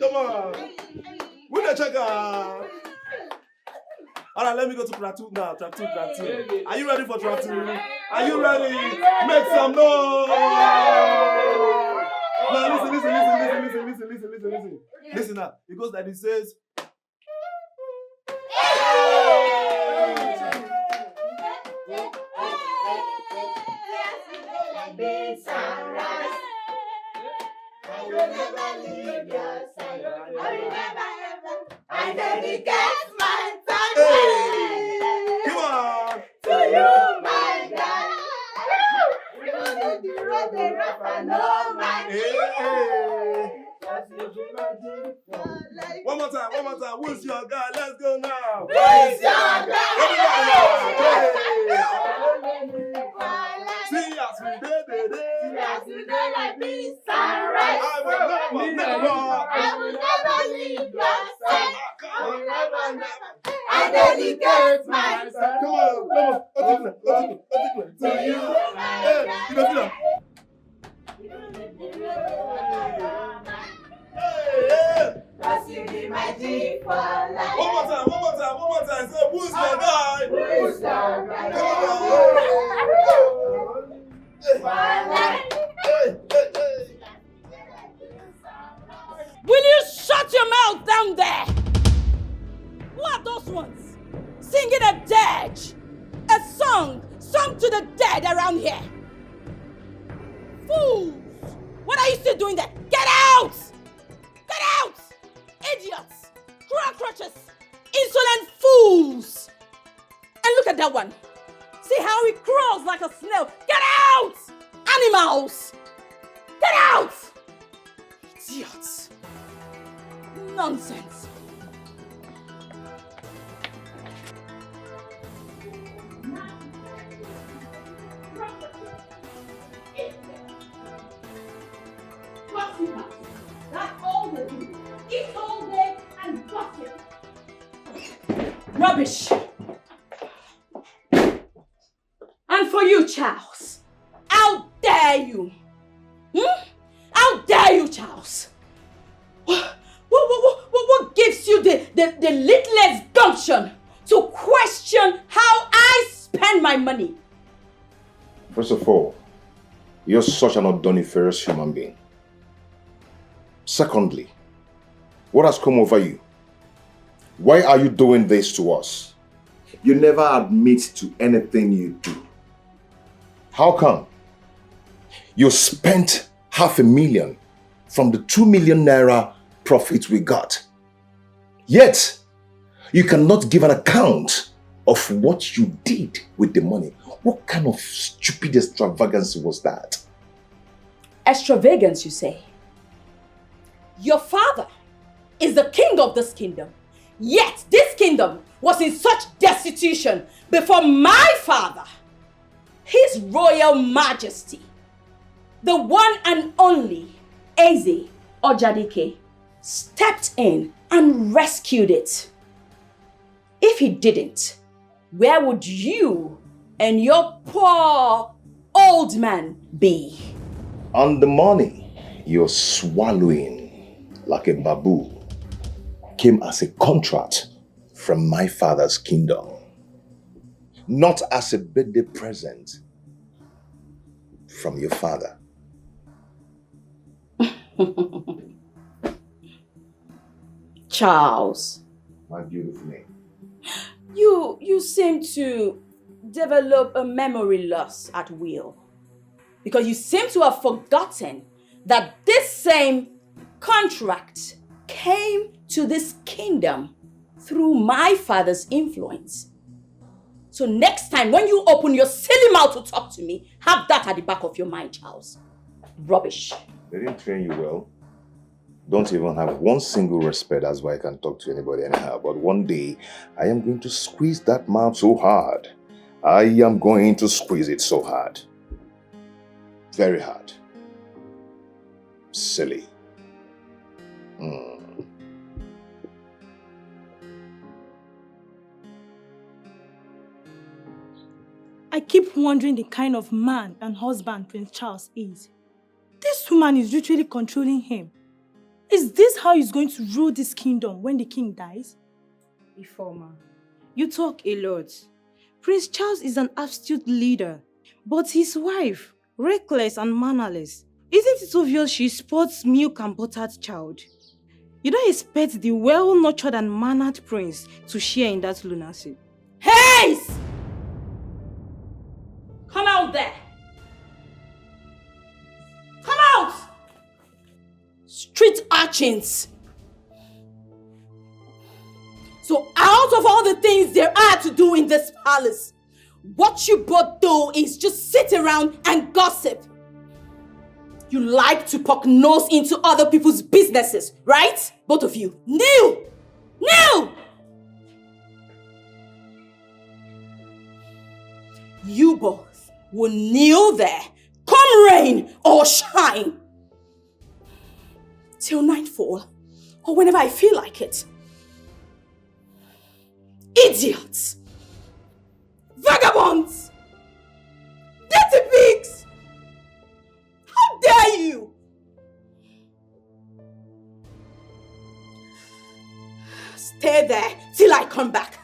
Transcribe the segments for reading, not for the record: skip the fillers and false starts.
Come on. Win the checker. All right, let me go to track 2 now. Track 2. Are you ready for track 2? Are you ready? Make some noise. Now listen. Listen now. It goes like this, says. I will never leave your side. I will never ever. I dedicate my time. Come on. To you, my God. You need the road, the rough, and all my One more time. Who's your guy? Let's go now. Who's your guy? See us we did. Like this sunrise. I will never leave your side. I will never. I dedicate myself. Come on. To you, my God. You know. Cause you be my G for life. One more time. Say, who's your guy? Who's your guy? Will you shut your mouth down there? Who are those ones? Singing a dirge. A song sung to the dead around here. Fools! What are you still doing there? Get out! Get out! Idiots! Cockroaches! Insolent fools! And look at that one. See how he crawls like a snail. Get out! Animals! Get out! Idiots! Nonsense. That's all they do. Eat all day and gossip. Rubbish. And for you, Charles, how dare you? How dare you, Charles? What gives you the littlest gumption to question how I spend my money? First of all, you're such an odoniferous human being. Secondly, what has come over you? Why are you doing this to us? You never admit to anything you do. How come? You spent 500,000 from the 2 million naira profit we got. Yet, you cannot give an account of what you did with the money. What kind of stupid extravagance was that? Extravagance, you say? Your father is the king of this kingdom. Yet this kingdom was in such destitution before my father, His Royal Majesty, the one and only Eze Ojadike, stepped in and rescued it. If he didn't, where would you and your poor old man be? And the money you're swallowing like a babu came as a contract from my father's kingdom, not as a birthday present from your father. Charles. My beautiful name. You seem to develop a memory loss at will. Because you seem to have forgotten that this same contract came to this kingdom through my father's influence. So next time when you open your silly mouth to talk to me, have that at the back of your mind, Charles. Rubbish. They didn't train you well. Don't even have one single respect. That's why I can talk to anybody anyhow. But one day, I am going to squeeze that mouth so hard. I am going to squeeze it so hard. Very hard. Silly. I keep wondering the kind of man and husband Prince Charles is. This woman is literally controlling him. Is this how he's going to rule this kingdom when the king dies? Informer, you talk a lot. Prince Charles is an astute leader, but his wife, reckless and mannerless. Isn't it obvious she sports milk and buttered child? You don't expect the well-nurtured and mannered prince to share in that lunacy. Haze! Come out there! Come out! Street urchins! So out of all the things there are to do in this palace, what you both do is just sit around and gossip. You like to poke nose into other people's businesses, right? Both of you. Kneel! Kneel! You both will kneel there, come rain or shine, till nightfall, or whenever I feel like it. Idiots! Vagabonds! Dirty pigs! How dare you! Stay there till I come back.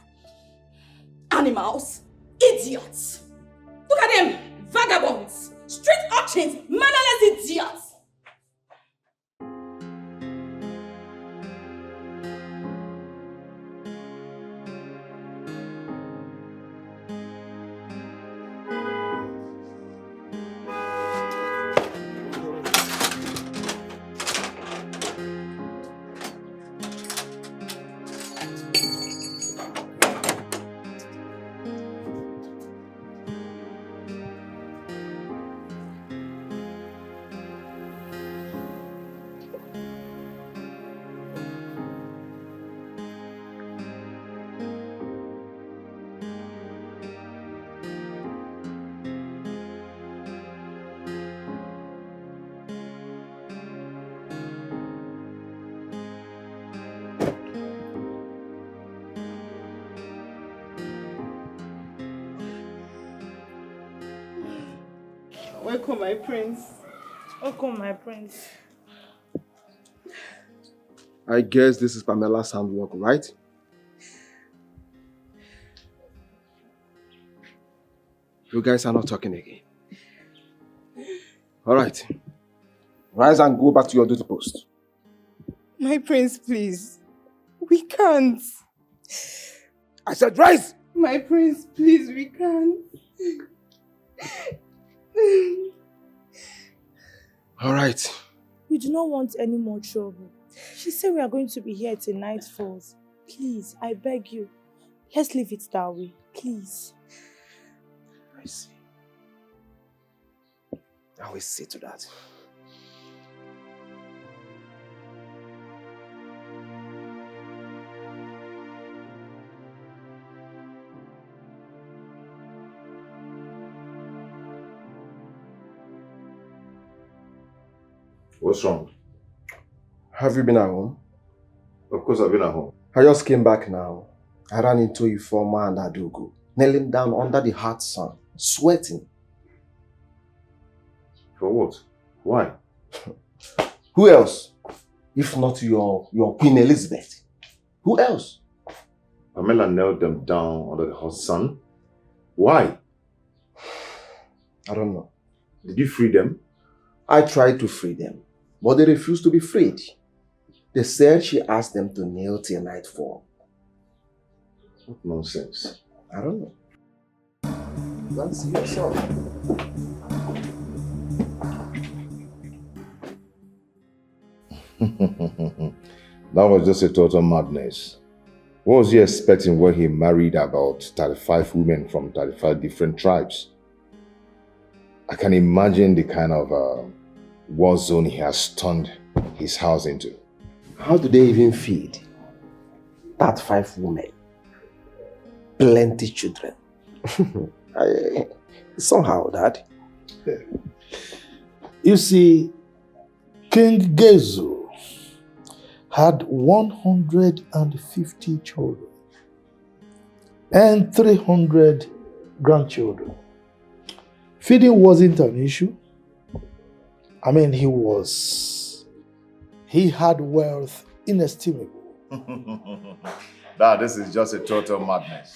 Animals! Idiots! Look at them! Vagabonds! Street urchins! Mannerless idiots! Welcome, my prince. Welcome, my prince. I guess this is Pamela's handwork, right? You guys are not talking again. Alright. Rise and go back to your duty post. My prince, please. We can't. I said rise! My prince, please, we can't. Alright. We do not want any more trouble. She said we are going to be here till night falls. Please, I beg you. Let's leave it that way. Please. I see. I will see to that. What's wrong? Have you been at home? Of course I've been at home. I just came back now. I ran into Informer and Adugu, kneeling down under the hot sun, sweating. For what? Why? Who else? If not your Queen Elizabeth. Who else? Pamela knelt them down under the hot sun. Why? I don't know. Did you free them? I tried to free them, but they refused to be freed. They said she asked them to kneel till nightfall. What nonsense. I don't know. That's yourself. That was just a total madness. What was he expecting when he married about 35 women from 35 different tribes? I can imagine the kind of war zone he has turned his house into. How do they even feed? 35 women. Plenty children. Somehow, Dad. You see, King Gezu had 150 children and 300 grandchildren. Feeding wasn't an issue. I mean, he was He had wealth inestimable. Dad, this is just a total madness.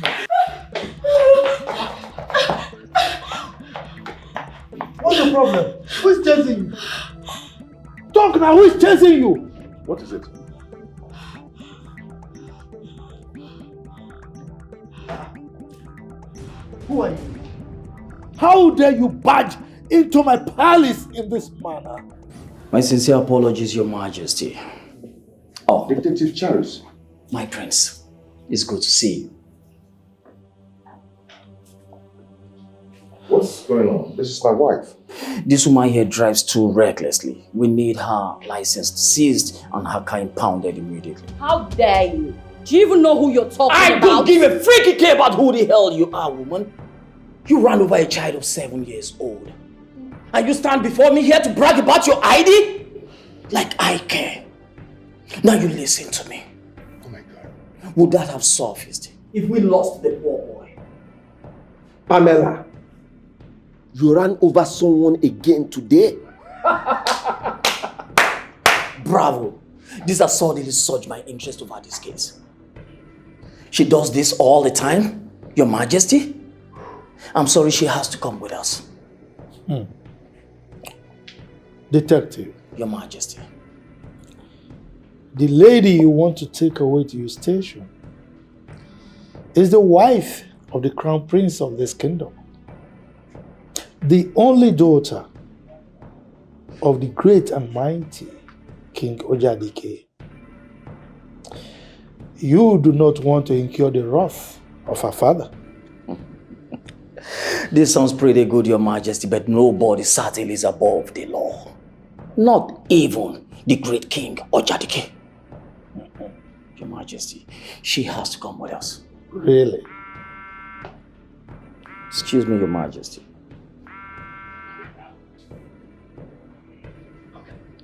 What's the problem? Who's chasing you? Talk now, who's chasing you? What is it? Who are you? How dare you barge into my palace in this manner? My sincere apologies, Your Majesty. Oh, Detective Charles. my prince, it's good to see you. What's going on? This is my wife. This woman here drives too recklessly. We need her license seized and her car impounded immediately. How dare you? Do you even know who you're talking I about? don't give a freaky care about who the hell you are, woman. You ran over a child of 7 years old. And you stand before me here to brag about your ID? Like I care. Now you listen to me. Oh my God. Would that have surfaced if we lost the poor boy? Pamela, you ran over someone again today? Bravo. This has suddenly surged my interest over this case. She does this all the time, Your Majesty. I'm sorry she has to come with us. Detective, Your Majesty. the lady you want to take away to your station is the wife of the crown prince of this kingdom. The only daughter of the great and mighty King Ojadike. You do not want to incur the wrath of her father. This sounds pretty good, Your Majesty, but nobody certainly is above the law. Not even the great King Ojadike. Your Majesty, she has to come with us. Really? Excuse me, Your Majesty.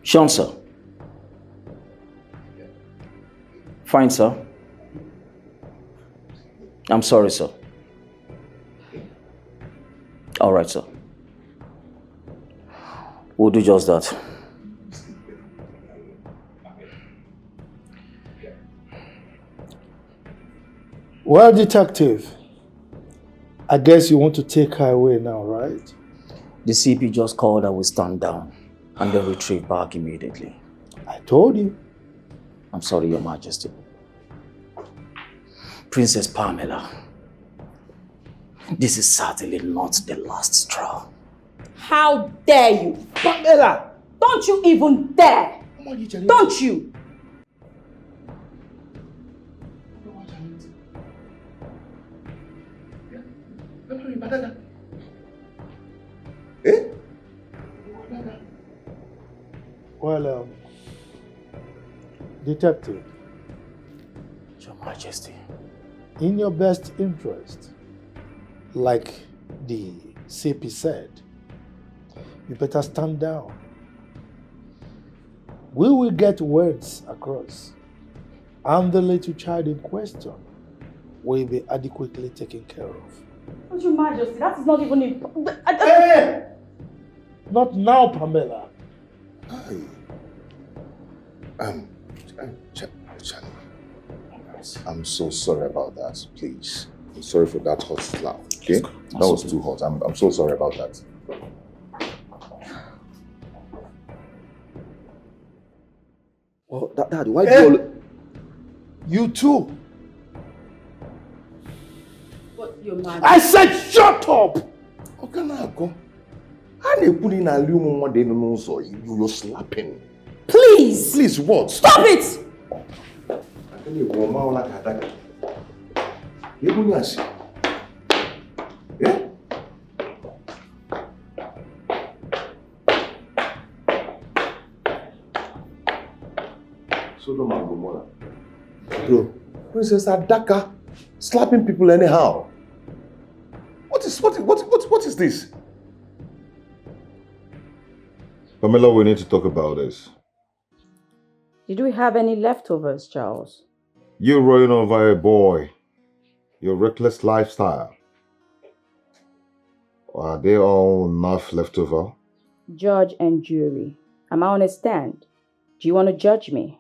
Sean, sir. Fine, sir. I'm sorry, sir. All right, sir. We'll do just that. Well, detective, I guess you want to take her away now, right? The CP just called that we stand down and then retrieve back immediately. I told you. I'm sorry, Your Majesty. Princess Pamela, this is certainly not the last straw. How dare you? Pamela! Don't you even dare! Don't you? Eh? Well, detective, Your Majesty. in your best interest, like the CP said, you better stand down. We will get words across, and the little child in question will be adequately taken care of. But Your Majesty, that is not even important. Hey! Not now, Pamela. Charlie, I'm so sorry about that, please. I'm sorry for that hot slap, okay? That was too hot. I'm so sorry about that. Well, Dad, why do you... You too. But Your Majesty. I said shut up! Okay, now go. You're slapping. Please! Please, what? Stop it! Eh? Sodom and Gomorrah. Bro, Princess Adaka slapping people anyhow. What is this? Pamela, we need to talk about this. Did we have any leftovers, Charles? You running over a boy, your reckless lifestyle. Are they all enough left over? Judge and jury, am I on a stand? Do you want to judge me?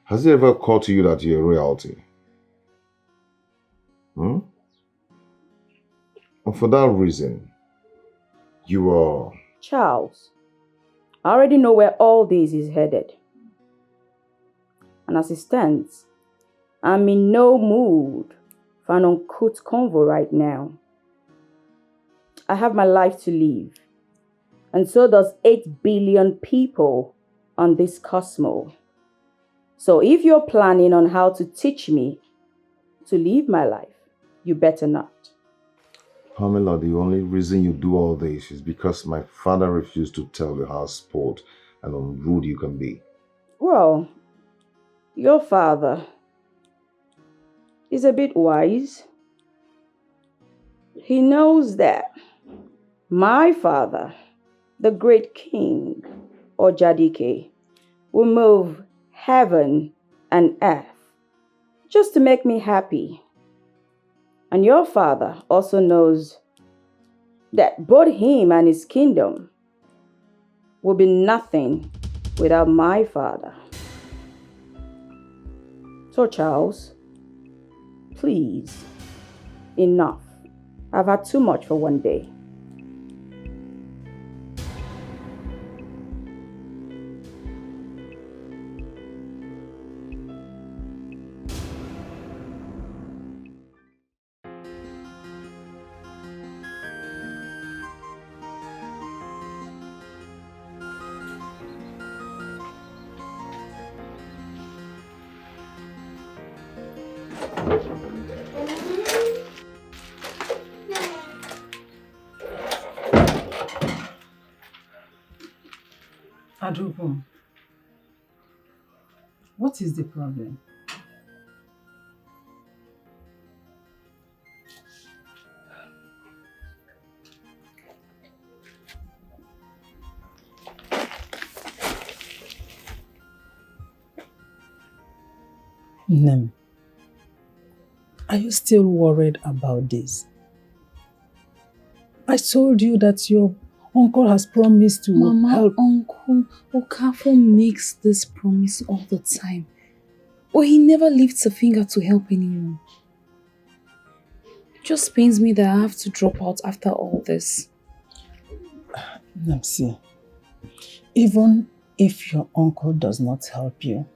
Has it ever occurred to you that you're royalty? And for that reason, you are... Charles, I already know where all this is headed. And as it stands, I'm in no mood for an uncouth convo right now. I have my life to live. And so does 8 billion people on this cosmos. So if you're planning on how to teach me to live my life, you better not. Pamela, the only reason you do all this is because my father refused to tell you how spoiled and unrude you can be. Well, your father is a bit wise. He knows that my father, the great king, or Jadike, will move heaven and earth just to make me happy. And your father also knows that both him and his kingdom will be nothing without my father. So Charles, please, enough. I've had too much for one day. Adubum, what is the problem? Nnebe, are you still worried about this? I told you that your uncle has promised to help. Uncle Okafor makes this promise all the time. But he never lifts a finger to help anyone. It just pains me that I have to drop out after all this. Nnebe, even if your uncle does not help you,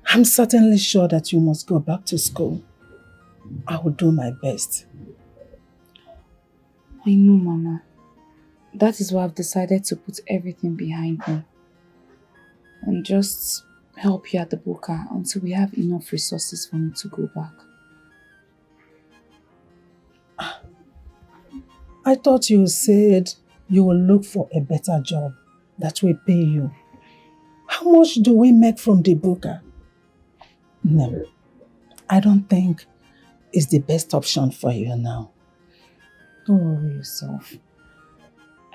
I'm certainly sure that you must go back to school. I will do my best. I know, Mama. That is why I've decided to put everything behind me and just help you at the Buka until we have enough resources for me to go back. I thought you said you will look for a better job that will pay you. How much do we make from the Buka? No, I don't think it's the best option for you now. Don't worry yourself.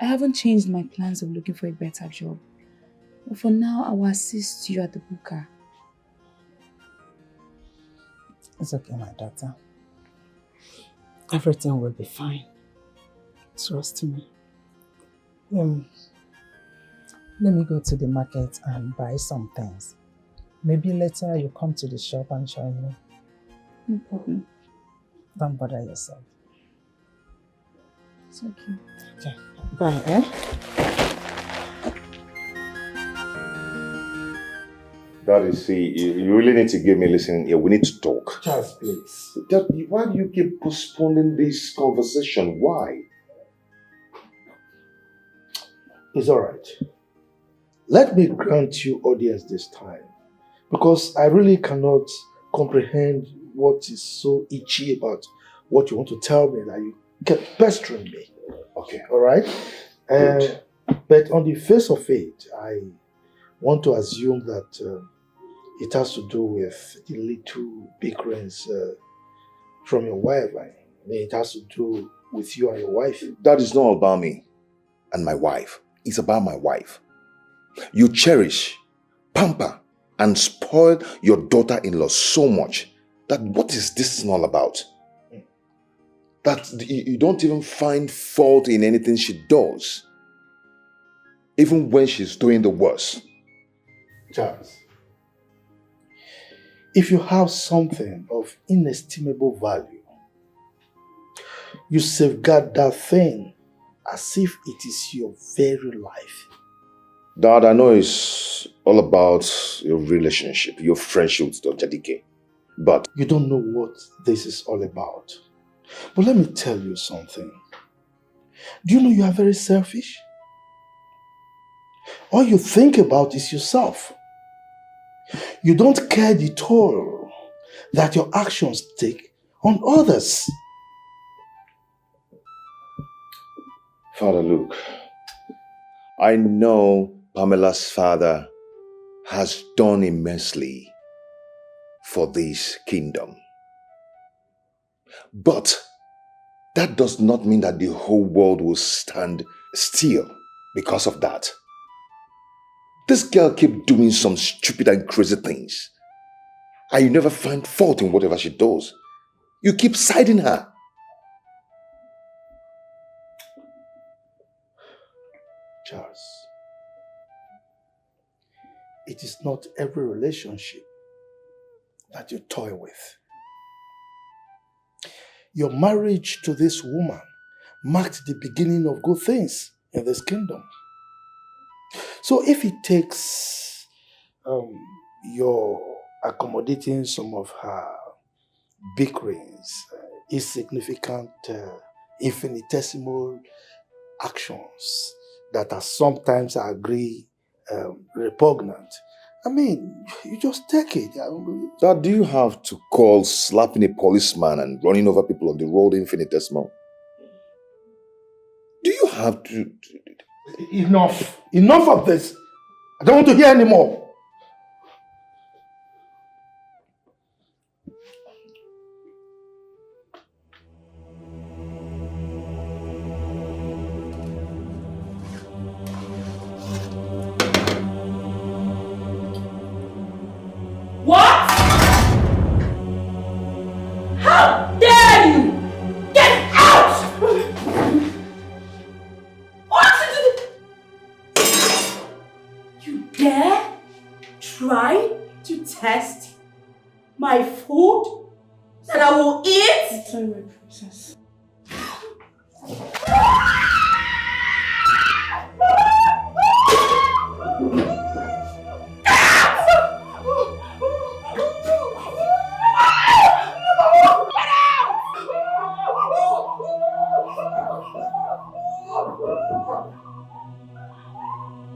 I haven't changed my plans of looking for a better job. But for now, I will assist you at the Buka. It's okay, my daughter. Everything will be fine. Trust me. Let me go to the market and buy some things. Maybe later you come to the shop and join me. No problem. Don't bother yourself. It's okay. Okay, bye, eh? Daddy, see, you really need to give me listening ear. We need to talk. Charles, please. Daddy, why do you keep postponing this conversation? Why? It's all right. Let me grant you audience this time, because I really cannot comprehend what is so itchy about what you want to tell me that you kept pestering me. Okay. All right? But on the face of it, I want to assume that it has to do with the little bickerings from your wife. I mean, it has to do with you and your wife. That is not about me and my wife. It's about my wife. You cherish, pamper, and spoil your daughter-in-law so much that what is this all about? That you don't even find fault in anything she does. even when she's doing the worst. Charles, if you have something of inestimable value, you safeguard that thing as if it is your very life. Dad, I know it's all about your relationship, your friendship with Dr. Dike, but you don't know what this is all about. But let me tell you something. Do you know you are very selfish? All you think about is yourself. You don't care the toll that your actions take on others. Father Luke, I know Pamela's father has done immensely for this kingdom. But that does not mean that the whole world will stand still because of that. This girl keeps doing some stupid and crazy things. And you never find fault in whatever she does. You keep siding her. Charles, it is not every relationship that you toy with. Your marriage to this woman marked the beginning of good things in this kingdom. So if it takes your accommodating some of her bickerings, insignificant, infinitesimal actions that are sometimes, I agree, repugnant, I mean, you just take it. Dad, do you have to call slapping a policeman and running over people on the road infinitesimal? Do you have to... Enough. Enough of this. I don't want to hear anymore. What? How dare you! Get out! What did you dare try to test my food that I will eat? I'm sorry, my princess.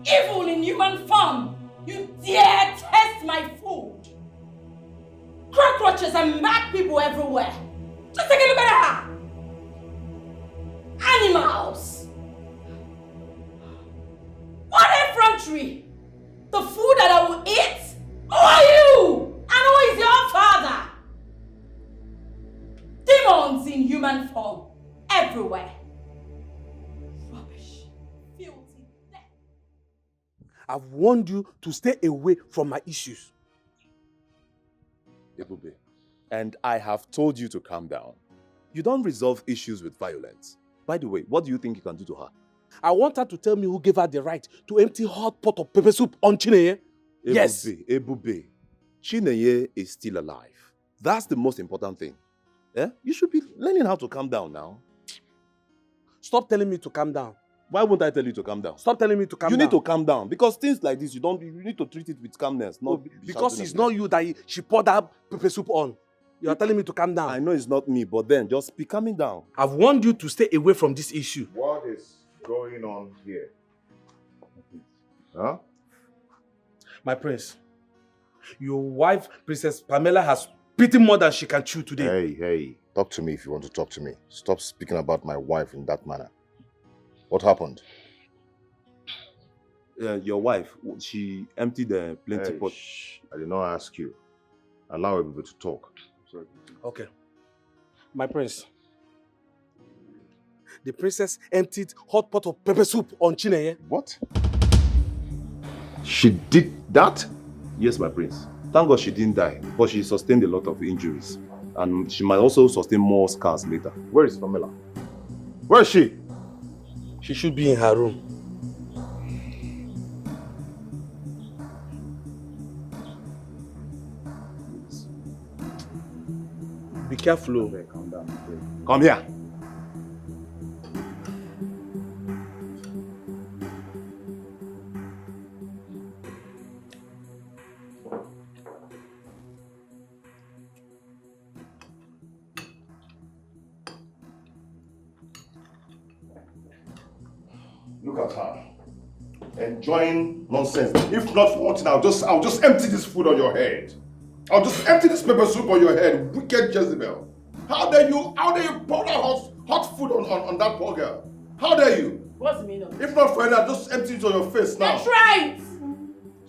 Evil in human form, you dare test my food. Cockroaches and mad people everywhere. Just take a look at her. Animals. What effrontery. The food that I will eat? Who are you? And who is your father? Demons in human form everywhere. Rubbish. Filthy. I've warned you to stay away from my issues. Ebube, and I have told you to calm down. You don't resolve issues with violence. By the way, what do you think you can do to her? I want her to tell me who gave her the right to empty hot pot of pepper soup on Chinenye. Yes. Ebube, Chinenye is still alive. That's the most important thing. Eh? You should be learning how to calm down now. Stop telling me to calm down. Why won't I tell you to calm down? Stop telling me to calm down. You need to calm down because things like this, you need to treat it with calmness. Not because it's not you that she poured that pepper soup on. You are telling me to calm down. I know it's not me, but then just be calming down. I've warned you to stay away from this issue. What is going on here? Huh? My prince, your wife, Princess Pamela, has bitten more than she can chew today. Hey, talk to me if you want to talk to me. Stop speaking about my wife in that manner. What happened? Your wife, she emptied the plenty pot. I did not ask you. Allow everybody to talk. Sorry. Okay. My prince, the princess emptied hot pot of pepper soup on Chinenye. What? She did that? Yes, my prince. Thank God she didn't die, but she sustained a lot of injuries. And she might also sustain more scars later. Where is Pamela? Where is she? She should be in her room. Be careful. Okay, calm down. Okay. Come here. Look at her. Enjoying nonsense. If not for one thing, I'll just empty this food on your head. I'll just empty this pepper soup on your head. Wicked Jezebel. How dare you pour that hot food on that poor girl? How dare you? What's the meaning of it? If not for that, just empty it on your face now. Then try it!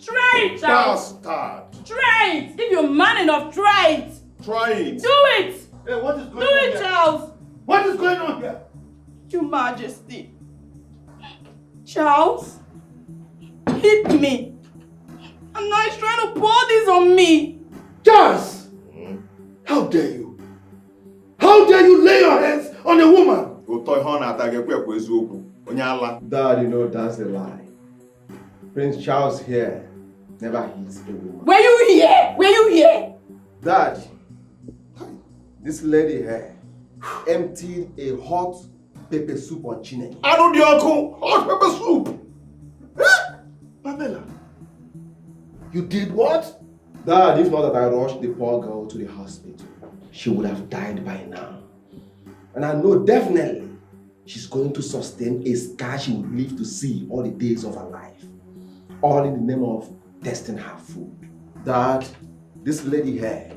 Try it, Charles! Bastard! Try it! If you're man enough, try it! Try it! Do it! Hey, what is going Do on it, here? Charles! What is going on here? Your Majesty. Charles hit me. And now he's trying to pour this on me. Charles! How dare you? How dare you lay your hands on a woman? Dad, you know that's a lie. Prince Charles here never hits a woman. Were you here? Were you here? Dad, this lady here emptied a hot pepper soup on Chinenye. I know the uncle. Hot pepper soup. Pamela, you did what? Dad, if not that I rushed the poor girl to the hospital, she would have died by now. And I know definitely she's going to sustain a scar she would live to see all the days of her life. All in the name of testing her food. Dad, this lady here.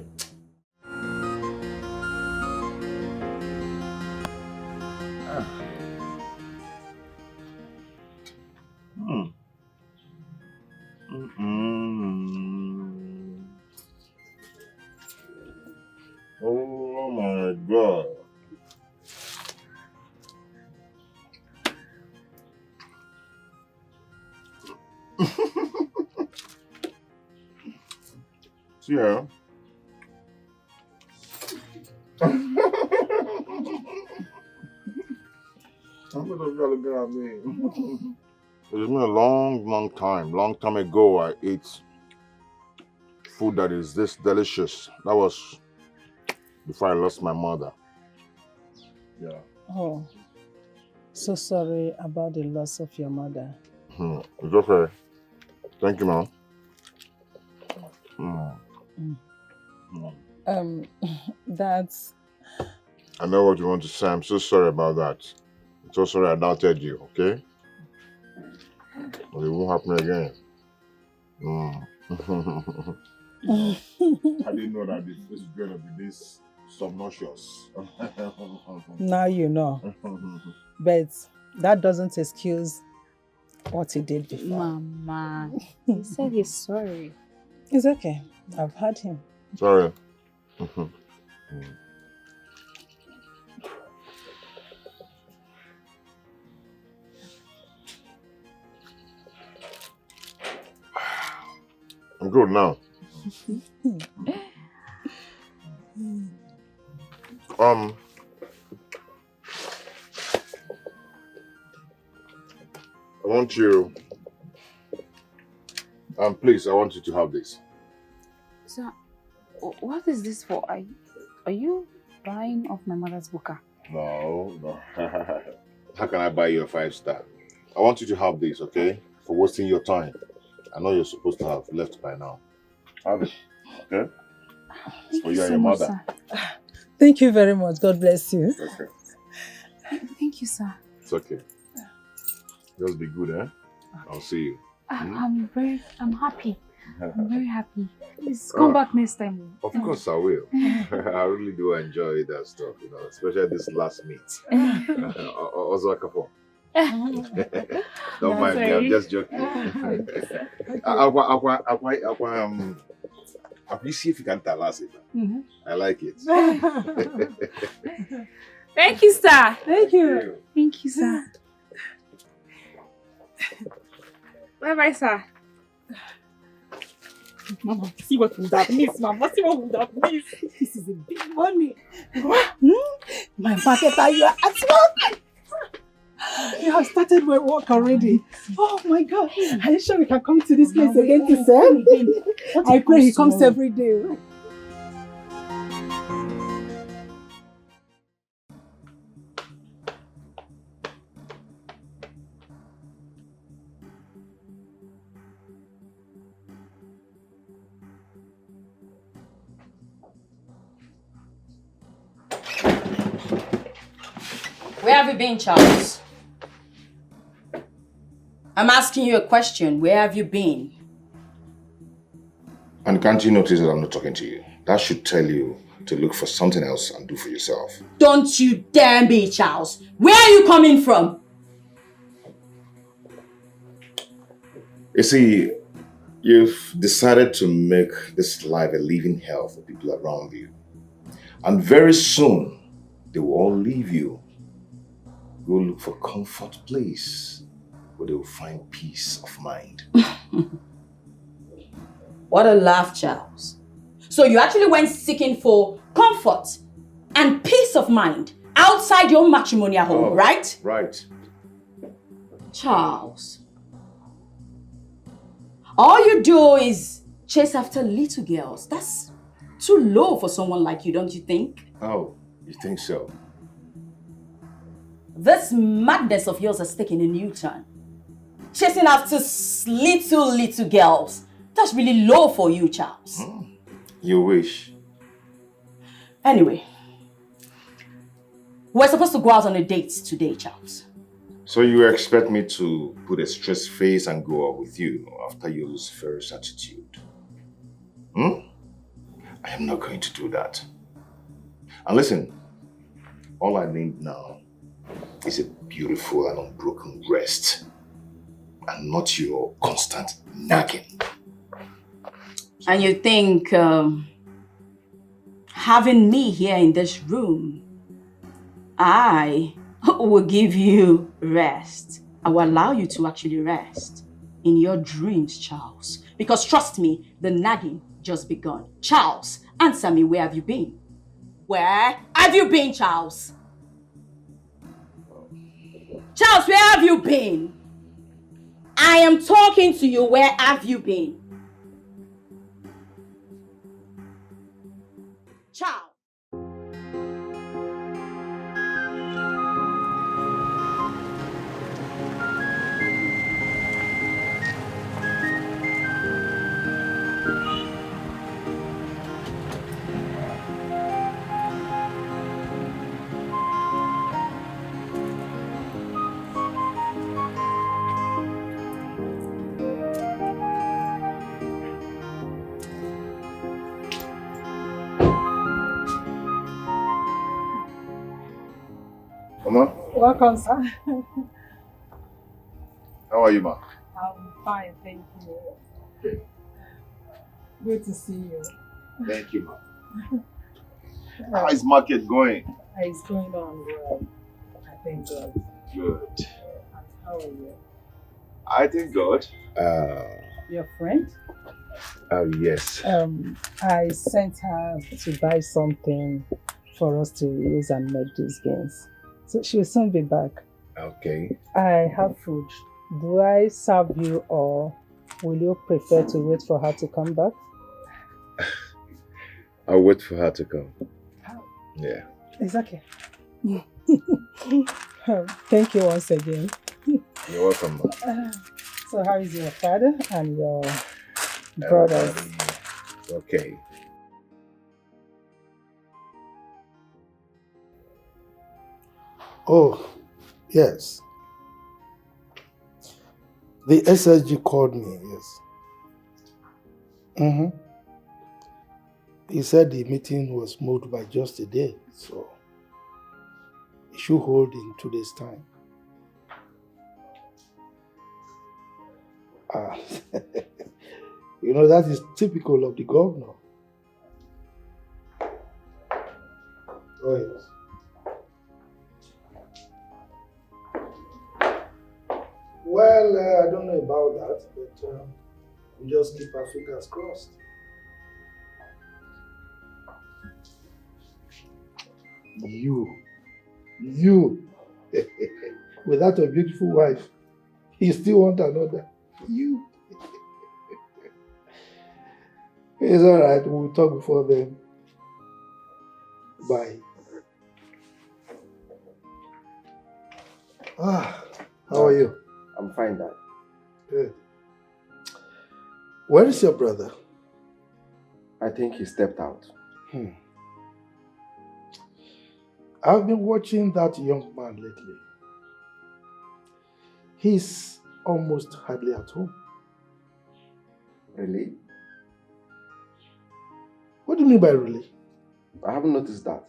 Oh my God. See ya. I'm gonna look at me. It's been a long time ago I ate food that is this delicious. That was before I lost my mother. Yeah. Oh, so sorry about the loss of your mother. It's okay. Thank you, Mom. That's... I know what you want to say. I'm so sorry about that. I'm so sorry I doubted you, okay? But it won't happen again. I didn't know that this is going to be this subconscious. Now you know. But that doesn't excuse what he did before. Mama, he said he's sorry. It's okay. I've heard him. Sorry. I'm good now. I want you, please, I want you to have this. So, what is this for? Are you buying off my mother's booker? No. How can I buy you a 5-star? I want you to have this, okay? For wasting your time. I know you're supposed to have left by now. Have it, okay? It's for you and your mother. Thank you very much. God bless you. Okay. Thank you, sir. It's okay. Just be good, eh? I'll see you. I'm happy. I'm very happy. Please come back next time. Of course I will. I really do enjoy that stuff, you know, especially this last meet. Also, don't mind me, I'm just joking. You see if you can tell us it. I like it. Thank you, sir. Thank you. Thank you, sir. Bye-bye, sir. Mama, see what would have missed, Mama. See what would have missed. This is a big money. My market, are you at work? You have started my work already. Oh my God. Are you sure we can come to this place again to serve? I pray he comes every day. Where have you been, Charles? I'm asking you a question. Where have you been? And can't you notice that I'm not talking to you? That should tell you to look for something else and do for yourself. Don't you dare me, Charles. Where are you coming from? You see, you've decided to make this life a living hell for people around you. And very soon, they will all leave you. Go look for a comfort place where they will find peace of mind. What a laugh, Charles. So you actually went seeking for comfort and peace of mind outside your matrimonial home, right? Right. Charles. All you do is chase after little girls. That's too low for someone like you, don't you think? Oh, you think so? This madness of yours has taken a new turn. Chasing after little girls. That's really low for you, Charles. You wish. Anyway, we're supposed to go out on a date today, Charles. So you expect me to put a stressed face and go out with you after your Lucifer's attitude? I am not going to do that. And listen, all I need now is a beautiful and unbroken rest, and not your constant nagging. And you think having me here in this room, I will give you rest. I will allow you to actually rest in your dreams, Charles. Because trust me, the nagging just begun. Charles, answer me, where have you been? Where have you been, Charles? Charles, where have you been? I am talking to you, where have you been? Charles. Mama? Welcome, sir. How are you, ma? I'm fine, thank you. Good to see you. Thank you, ma. How is market going? It's going on well. I thank God. Good. How are you? I thank God. Your friend? Yes. I sent her to buy something for us to use and make these games. So she will soon be back. Okay. I have food. Do I serve you or will you prefer to wait for her to come back? I'll wait for her to come. Yeah. It's okay. Thank you once again. You're welcome, ma. So how is your father and your brothers? Okay. Oh, yes. The SSG called me, yes. He said the meeting was moved by just a day, so it should hold in 2 days' time. You know, that is typical of the governor. Oh, yes. Well, I don't know about that, but we just keep our fingers crossed. You, without a beautiful wife, you still want another. You. It's all right, we'll talk before then. Bye. How are you? I'm fine, Dad. Good. Where is your brother? I think he stepped out. I've been watching that young man lately. He's almost hardly at home. Really? What do you mean by really? I haven't noticed that.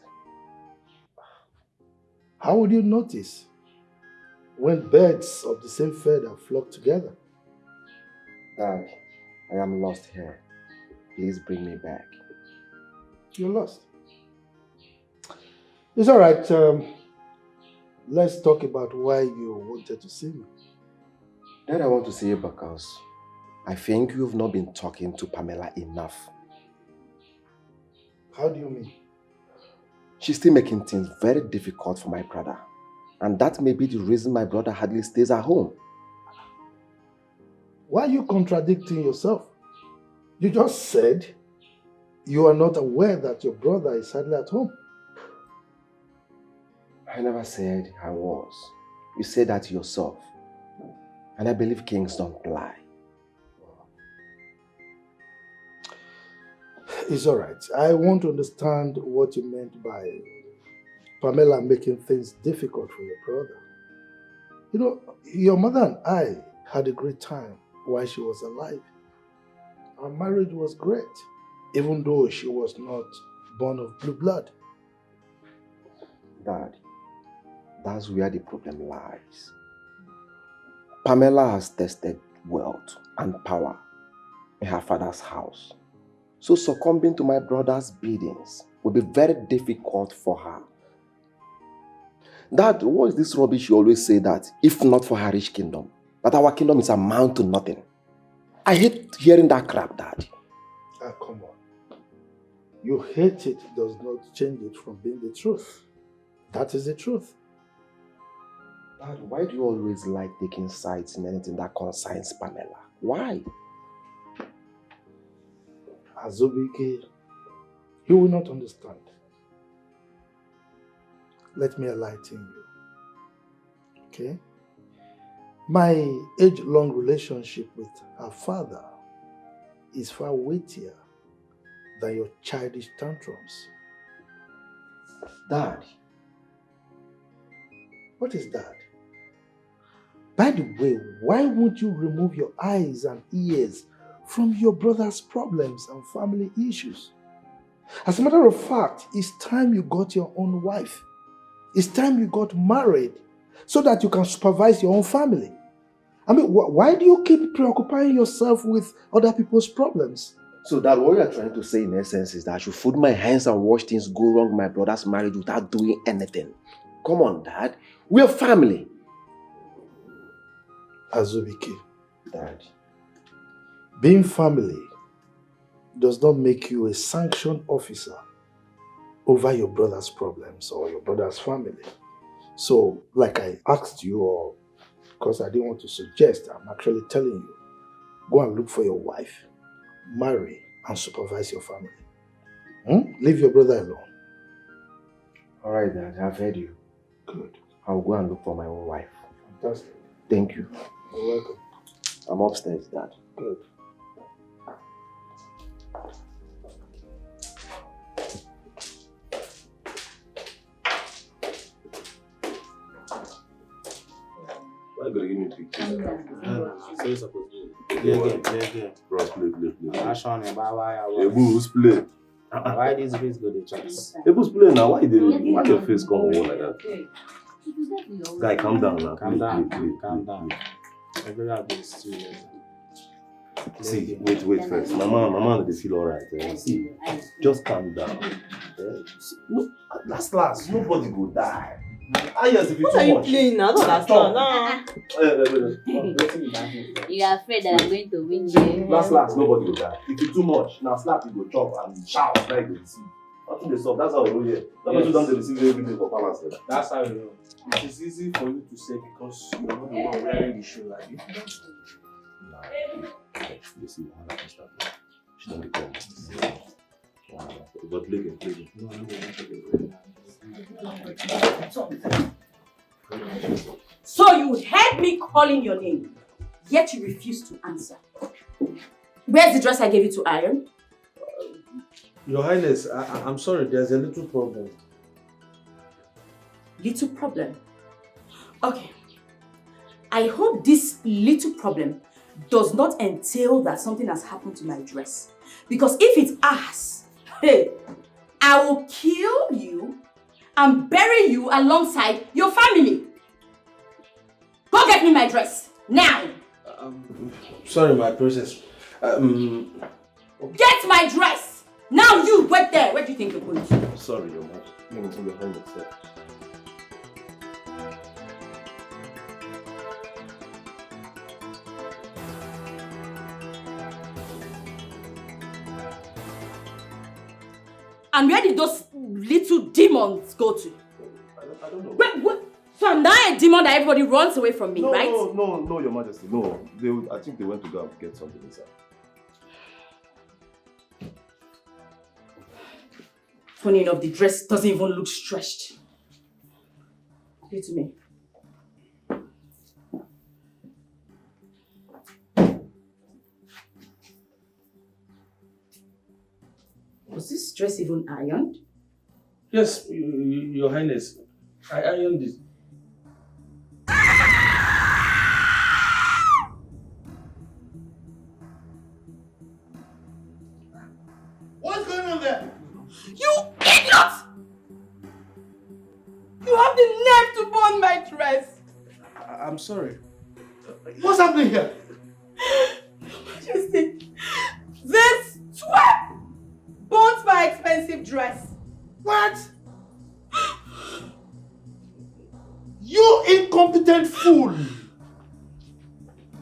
How would you notice when birds of the same feather flock together? Dad, I am lost here. Please bring me back. You're lost. It's all right. Let's talk about why you wanted to see me. Dad, I want to see you because I think you've not been talking to Pamela enough. How do you mean? She's still making things very difficult for my brother. And that may be the reason my brother hardly stays at home. Why are you contradicting yourself? You just said you are not aware that your brother is hardly at home. I never said I was. You said that yourself. And I believe kings don't lie. It's all right. I want to understand what you meant by Pamela making things difficult for your brother. You know, your mother and I had a great time while she was alive. Our marriage was great, even though she was not born of blue blood. Dad, that's where the problem lies. Pamela has tested wealth and power in her father's house. So succumbing to my brother's biddings will be very difficult for her. Dad, what is this rubbish you always say that if not for her rich kingdom, that our kingdom is amount to nothing? I hate hearing that crap, Dad. Ah, come on. You hate it does not change it from being the truth. That is the truth. Dad, why do you always like taking sides in anything that concerns Pamela? Why? Azubike, you will not understand. Let me enlighten you. Okay? My age-long relationship with her father is far weightier than your childish tantrums. Dad. What is that? By the way, why won't you remove your eyes and ears from your brother's problems and family issues? As a matter of fact, it's time you got your own wife. It's time you got married so that you can supervise your own family. I mean, why do you keep preoccupying yourself with other people's problems? So Dad, what you are trying to say in essence is that I should fold my hands and watch things go wrong in my brother's marriage without doing anything. Come on, Dad. We're family. Azubike, Dad. Being family does not make you a sanctioned officer over your brother's problems or your brother's family. So, like I asked you, or because I didn't want to suggest, I'm actually telling you, go and look for your wife, marry, and supervise your family. Leave your brother alone. All right, Dad. I've heard you. Good. I'll go and look for my own wife. Fantastic. Thank you. You're welcome. I'm upstairs, Dad. Good. Why you gonna give me pictures? So you supposed to play again. Bro, play. Action, Ebu's play. Why these guys go to chance? Ebu's play now. Why your face come on like that? Guy, calm down now. Calm down. Play. Calm down. Everybody is serious. See, wait first. Mama, they feel alright. See, just calm down. No, last, nobody go die. What are you playing now? Don't last now. You are afraid that I'm going to win you. Last, nobody go die. If you too much, now slap you go chop and shout like you receive. Nothing they solve. That's how we roll here. That means you don't receive everything for balance. That's how you know. It is easy for you to say because you're not the one wearing the shoe like you. You see, I have to start. She don't become. But play again. So you heard me calling your name, yet you refused to answer. Where's the dress I gave you to iron? Your Highness, I'm sorry, there's a little problem. Little problem. Okay. I hope this little problem does not entail that something has happened to my dress. Because if it has, hey, I will kill you and bury you alongside your family. Go get me my dress, now! Sorry, my princess. Get my dress! Now you, wait there. Where do you think you're going to? Sorry, Your Majesty. Your Highness, sir. And where did those little demons go to? I don't know. Wait. So I'm now a demon that everybody runs away from me, right? No, Your Majesty. No. I think they went to go and get something inside. Funny enough, the dress doesn't even look stretched. Give it to me. Was this dress even ironed? Yes, Your Highness. I ironed it. What's going on there? You idiot! You have the nerve to burn my dress! I'm sorry. What's happening here? Majesty, this twerp burnt my expensive dress. What? You incompetent fool!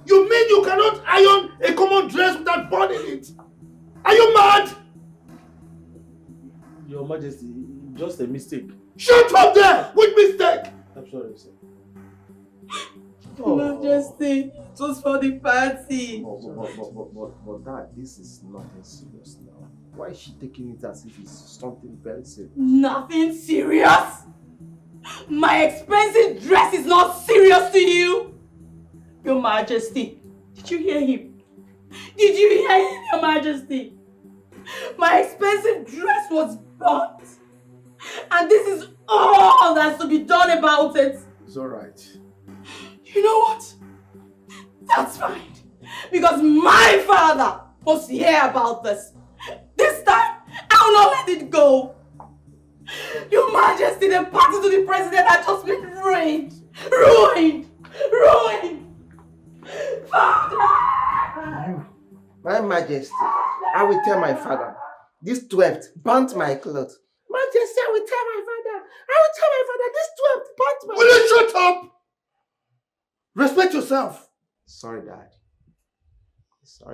You mean you cannot iron a common dress without burning it? Are you mad? Your Majesty, just a mistake. Shut up there! Which mistake? I'm sorry, sir. Majesty, it was for the party. But Dad, this is nothing serious now. Why is she taking it as if it's something very serious? Nothing serious? My expensive dress is not serious to you? Your Majesty, did you hear him? Did you hear him, Your Majesty? My expensive dress was burnt. And this is all that's to be done about it. It's alright. You know what? That's fine. Because my father must hear about this. This time, I will not let it go. Your Majesty, the party to the president has just been ruined. Ruined. Father! My Majesty, I will tell my father. This 12th burnt my clothes. Majesty, I will tell my father. This 12th burnt my clothes. Will you shut up? Respect yourself. Sorry, Dad. I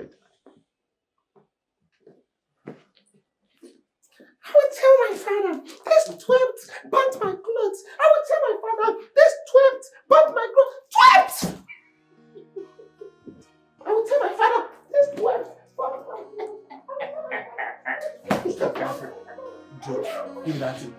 will tell my father. This 12th burnt my clothes. I will tell my father. This 12th burnt my clothes. 12th! I will tell my father. This 12th burnt my clothes. George, give me that thing.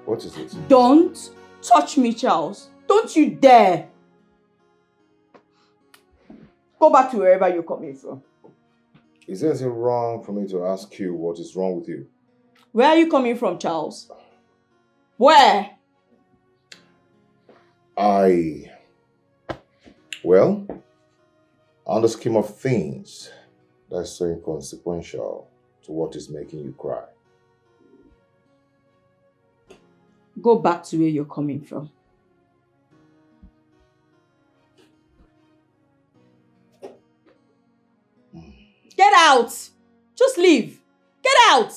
What is it? Don't touch me, Charles. Don't you dare. Go back to wherever you're coming from. Is there anything wrong for me to ask you what is wrong with you? Where are you coming from, Charles? Where? Well, on the scheme of things, that's so inconsequential to what is making you cry. Go back to where you're coming from. Get out! Just leave. Get out!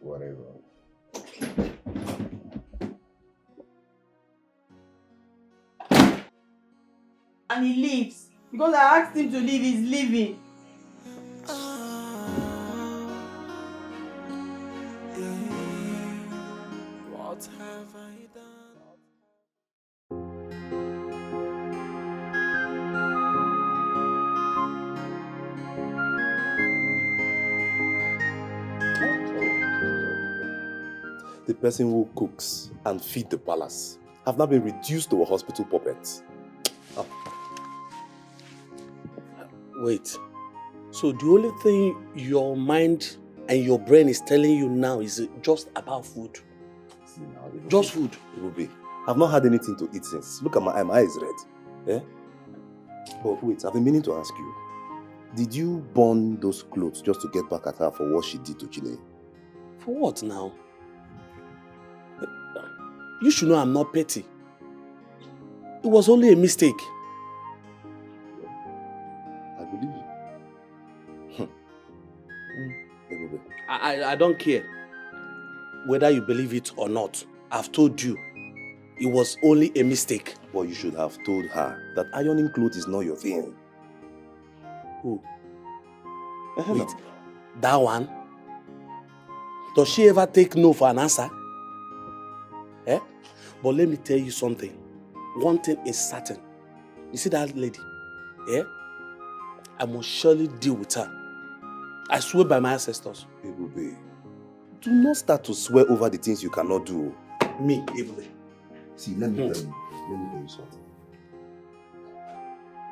Whatever. And he leaves. Because I asked him to leave, he's leaving. What have I done? the person who cooks and feeds the palace, have now been reduced to a hospital puppet. Oh. Wait. So the only thing your mind and your brain is telling you now is just about food? Just food? It will be. I've not had anything to eat since. Look at my eye. My eye is red. Yeah? But wait, I've been meaning to ask you. Did you burn those clothes just to get back at her for what she did to Chinenye? For what now? You should know I'm not petty. It was only a mistake. I believe you. I don't care whether you believe it or not. I've told you, it was only a mistake. But you should have told her that ironing clothes is not your thing. Who? Wait, that one? Does she ever take no for an answer? Eh? But let me tell you something. One thing is certain. You see that lady? Eh? I must surely deal with her. I swear by my ancestors. Ebube, do not start to swear over the things you cannot do. Me, Ebube. See, let me tell you. Let me tell you something.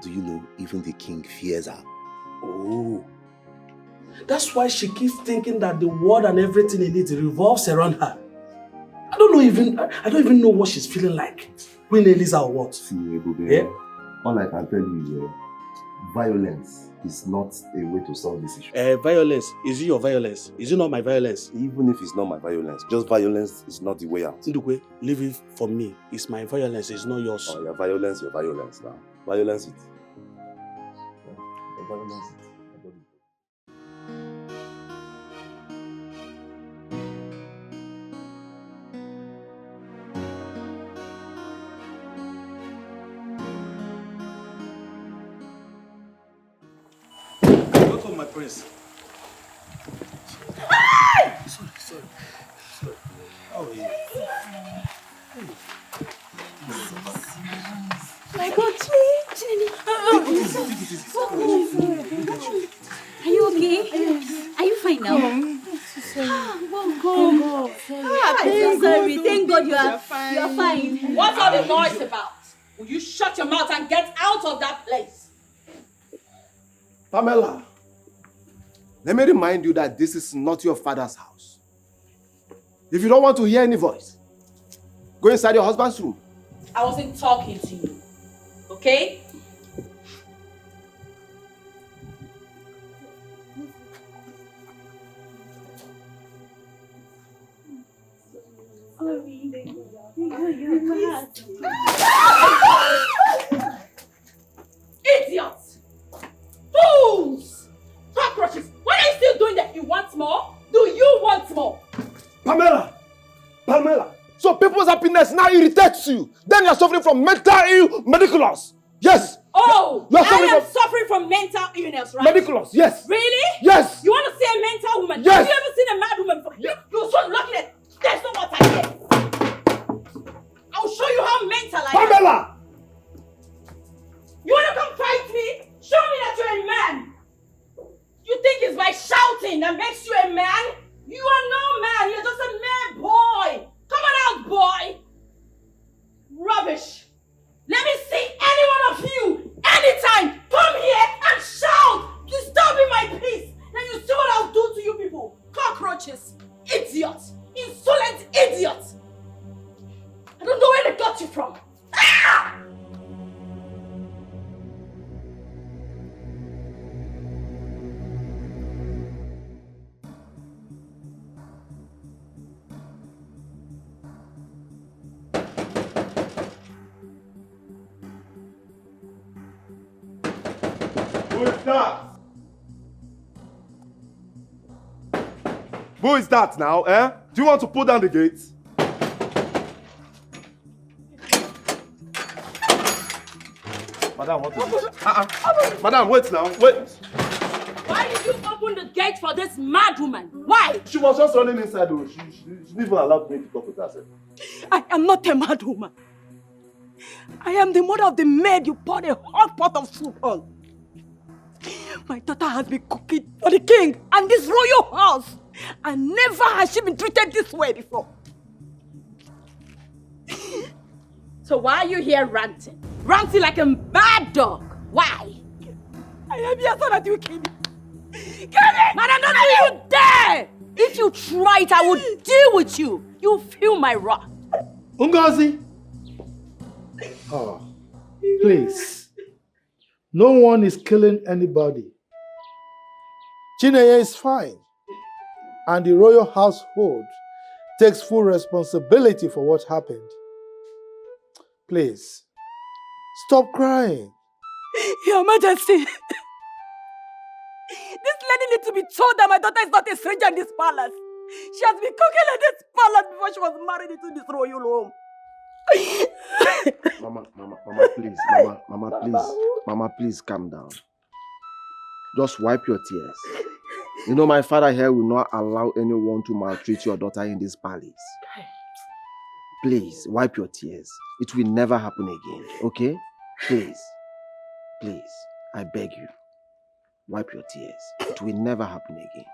Do you know even the king fears her? Oh. That's why she keeps thinking that the world and everything in it revolves around her. I don't even know what she's feeling like. Queen Eliza or what? See, Ebube, yeah? All I can tell you is violence is not a way to solve this issue. Violence. Is it your violence? Is it not my violence? Even if it's not my violence, just violence is not the way out. Ndukwe, leave it for me. It's my violence, it's not yours. Oh, your violence now. Violence it. Your violence it. My prince. Sorry. How are you? My God, Chinenye. Are you okay? Are you fine now? Come. I'm sorry. Thank God you are fine. What's all the noise about? Will you shut your mouth and get out of that place? Pamela, let me remind you that this is not your father's house. If you don't want to hear any voice, go inside your husband's room. I wasn't talking to you, okay? Idiots! Fools! Cockroaches! What are you still doing there? You want more? Do you want more? Pamela! So people's happiness now irritates you. Then you're suffering from mental medical loss. Yes! Oh! I am suffering from mental illness, right? Medical loss, yes! Really? Yes! You want to see a mental woman? Yes! Have you ever seen a mad woman before? You're so lucky that there's no water here. I'll show you how mental I am. Pamela! You want to come fight me? Show me that you're a man. You think it's by shouting that makes you a man? You are no man. You're just a mere boy. Come on out, boy. Rubbish. Let me see any one of you anytime. Come here and shout. Disturbing my peace. Then you see what I'll do to you people. Cockroaches. Idiots. Insolent idiots. I don't know where they got you from. Ah! Who is that now, eh? Do you want to pull down the gates? Madam, what is it? Madam, wait now, wait. Why did you open the gate for this mad woman? Why? She was just running inside. She didn't even allow me to talk with herself. I am not a mad woman. I am the mother of the maid you poured a hot pot of soup on. My daughter has been cooking for the king and this royal house. And never has she been treated this way before. So why are you here ranting? Ranting like a mad dog. Why? I am here so that you kill me. Madam, don't you dare! If you try it, I will deal with you. You feel my wrath. Ngozi! Oh, please. No one is killing anybody. Chinenye is fine. And the royal household takes full responsibility for what happened. Please, stop crying. Your Majesty, this lady needs to be told that my daughter is not a stranger in this palace. She has been cooking in this palace before she was married into this royal home. Mama, please calm down. Just wipe your tears. You know my father here will not allow anyone to maltreat your daughter in this palace. Please, wipe your tears. It will never happen again, okay? Please, I beg you. Wipe your tears. It will never happen again.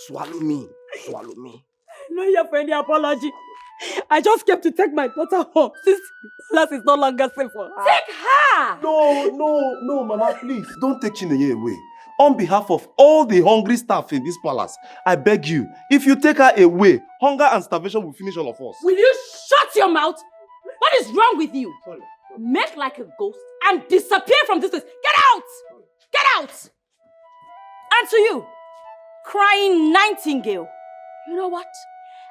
Swallow me. I'm not here for any apology. I just came to take my daughter home since the palace is no longer safe for her. Take her! No, Mama, please. Don't take Chinenye away. On behalf of all the hungry staff in this palace, I beg you, if you take her away, hunger and starvation will finish all of us. Will you shut your mouth? What is wrong with you? Sorry. Make like a ghost and disappear from this place. Get out! Get out! And to you, crying nightingale, you know what?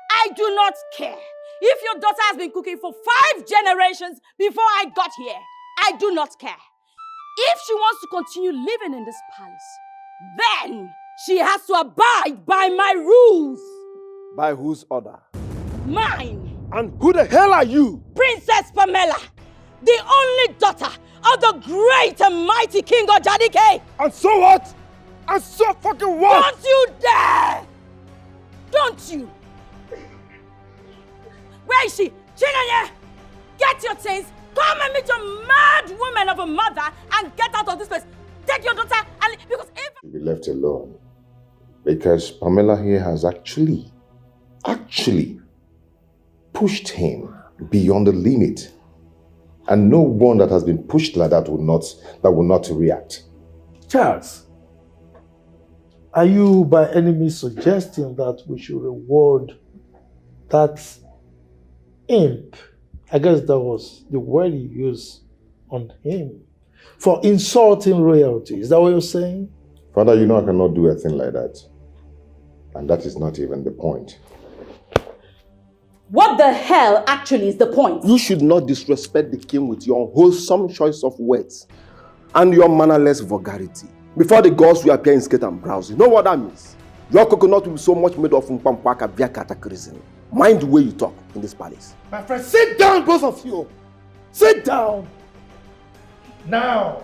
I do not care. If your daughter has been cooking for 5 generations before I got here, I do not care. If she wants to continue living in this palace, then she has to abide by my rules. By whose order? Mine. And who the hell are you? Princess Pamela, the only daughter of the great and mighty King Ojadike. And so what? And so fucking what? Don't you dare! Don't you! Where is she? Chinenye! Get your things, come and meet your mad woman of a mother and get out of this place. Take your daughter and because if... Be left alone. Because Pamela here has actually pushed him beyond the limit. And no one that has been pushed like that will not react. Charles, are you by any means suggesting that we should reward that imp? I guess that was the word you used on him. For insulting royalty. Is that what you're saying? Father, you know I cannot do a thing like that. And that is not even the point. What the hell actually is the point? You should not disrespect the king with your unwholesome choice of words and your mannerless vulgarity. Before the gods will appear in skirt and blouse. You know what that means? Your coconut will be so much made of mpampaka via cataclysm. Mind the way you talk in this palace. My friend, sit down, both of you. Sit down. Now.